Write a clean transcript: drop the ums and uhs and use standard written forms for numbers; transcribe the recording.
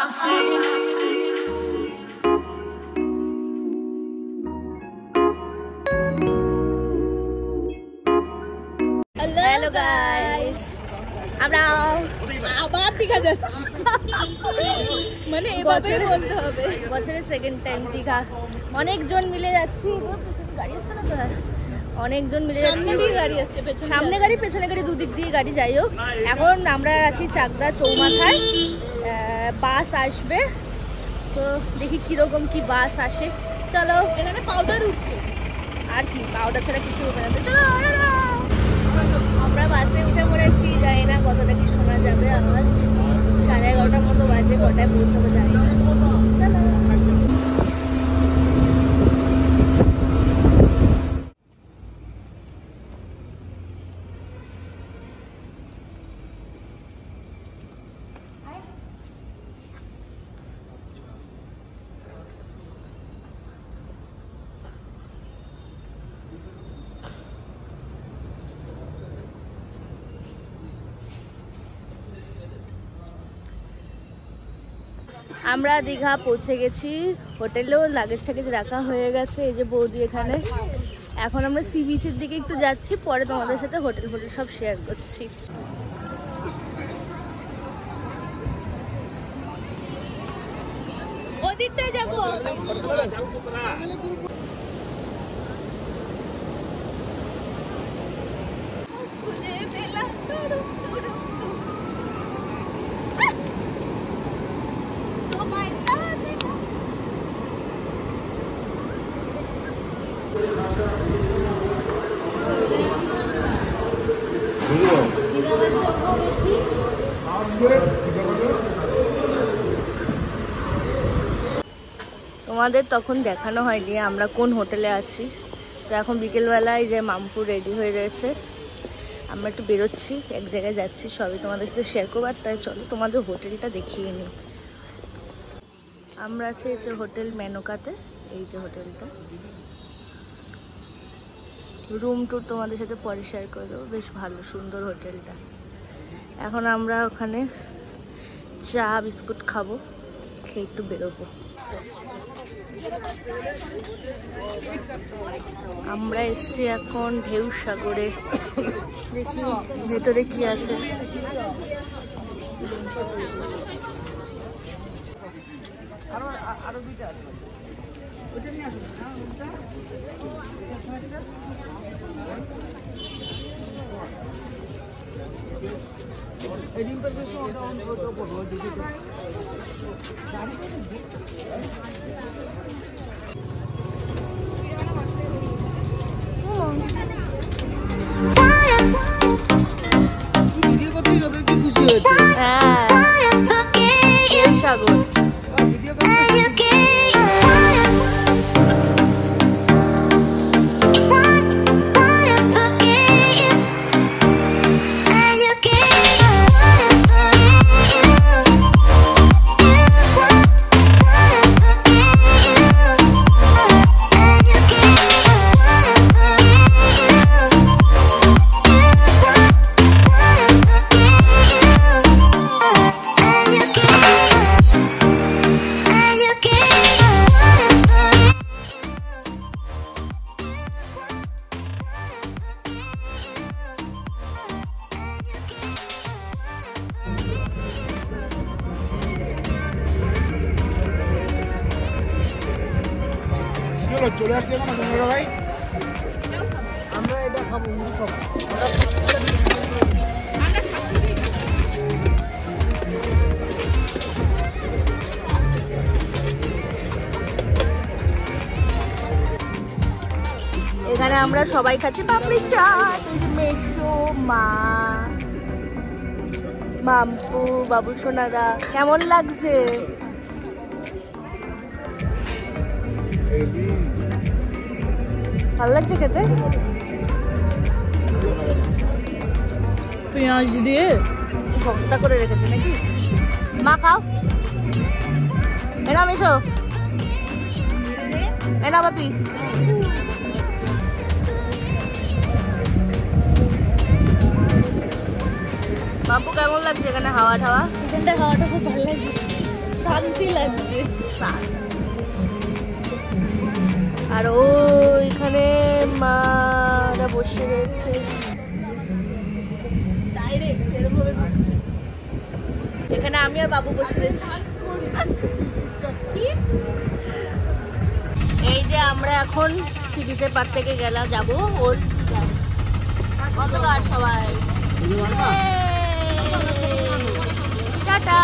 Hello guys, আমরা আবার দীঘা যাচ্ছি। মানে এভাবে বলতে হবে, বছরের সেকেন্ড টাইম দীঘা। অনেকজন মিলে যাচ্ছি। গাড়ি আসছে না তো? অনেকজন মিলে যাচ্ছি। সামনে গাড়ি পেছনে গাড়ি, দুদিক দিয়ে গাড়ি। যাই হোক, এখন আমরা আছি চাকদা চৌমাথায়। বাস আসবে, তো দেখি কিরকম কি বাস আসে। চলো, এখানে পাউডার উঠছে, আর কি পাউডার ছাড়া কিছু হবে না। চলো, আমরা বাসে উঠে পড়েছি। জানি না কতটা কি শোনা যাবে আওয়াজ। 11:30টার মতো বাজে, কটায় পৌঁছাবো জানি না। চলো। আমরা দীঘা পৌঁছে গেছি। হোটেলেও লাগেজ টাগেজ রাখা হয়ে গেছে। এই যে বৌদি এখানে। এখন আমরা সি বিচের দিকে একটু যাচ্ছি, পরে তোমাদের সাথে হোটেল সব শেয়ার করছি। ওদিকটায় যাবো। তোমাদের তখন দেখানো হয়নি আমরা কোন হোটেলে আছি। তো এখন বিকেলবেলায় যে মামপুর রেডি হয়ে রয়েছে, আমরা একটু বেরোচ্ছি, এক জায়গায় যাচ্ছি, সবই তোমাদের সাথে শেয়ার করবো। তাই চলো তোমাদের হোটেলটা দেখিয়ে নিই। আমরা আছি এই যে হোটেল মেনকাতে। এই যে হোটেলটা, রুম টুর তোমাদের সাথে পরে শেয়ার করে দেবো। বেশ ভালো, সুন্দর হোটেলটা। এখন আমরা ওখানে চা বিস্কুট খাবো, খেয়ে একটু বেরোবো। আমরা এসছি এখন ঢেউ সাগরে। দেখি ভেতরে কি আছে। সাগর চলে আসলে না তোমরা ভাই, আমরা এটা খাবো। এখানে আমরা সবাই খাচ্ছি পাপড়ি চাট। মেশো, মা, মাম্পু, বাবুল সোনাদা। কেমন লাগছে? ভালো লাগছে খেতে? পেঁয়াজ দিয়ে ভর্তা করে রেখেছে নাকি? মা খাও। এনা মেশো, এনা বাপি। বাপু কেমন লাগছে এখানে হাওয়া ঠাওয়া? এখানটা হাওয়াটা খুব ভালো লাগছে। সত্যি লাগছে। আর ওইখানে মারা বসে রয়েছে। এখানে আমি আর বাবু বসে রয়েছি। এই যে আমরা এখন সি বিচের পার থেকে যাবো ওর অন্ধকার সবাই টাটা।